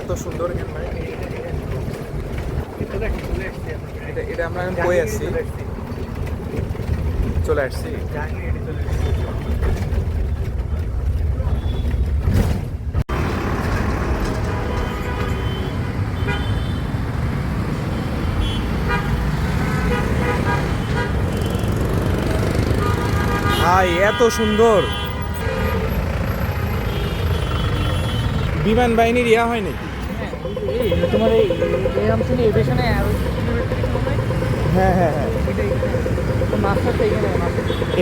এত সুন্দর এখানে ভাই। এটা আমরা এখন কই আসছি, চলে আসছি। ভাই এত সুন্দর, বিমান বাহিনীর ইয়া হয় নাকি? তোমার এই অংশ নিয়ে এভিয়েশনে হ্যাঁ হ্যাঁ হ্যাঁ, মাস্টারটা এখানে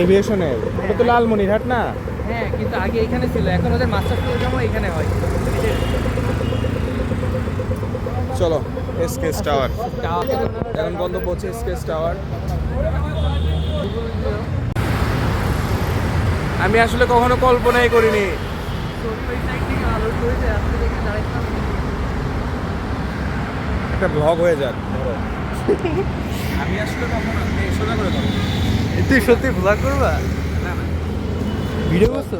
এভিয়েশনের এটা তো লালমনিরহাট না? হ্যাঁ, কিন্তু আগে এখানে ছিল, এখন ওদের মাস্টার প্রোগ্রামও এখানে হয়। চলো এসকেএস টাওয়ার, এখন গন্তব্য হচ্ছে এসকেএস টাওয়ার। আমি আসলে কখনো কল্পনাই করিনি একটা ব্লগ হয়ে যাক। ধরো আমি আসলে কখনো সোজা করে ধরো, তুই সত্যি ভ্লগ করবা? ভিডিও করছো?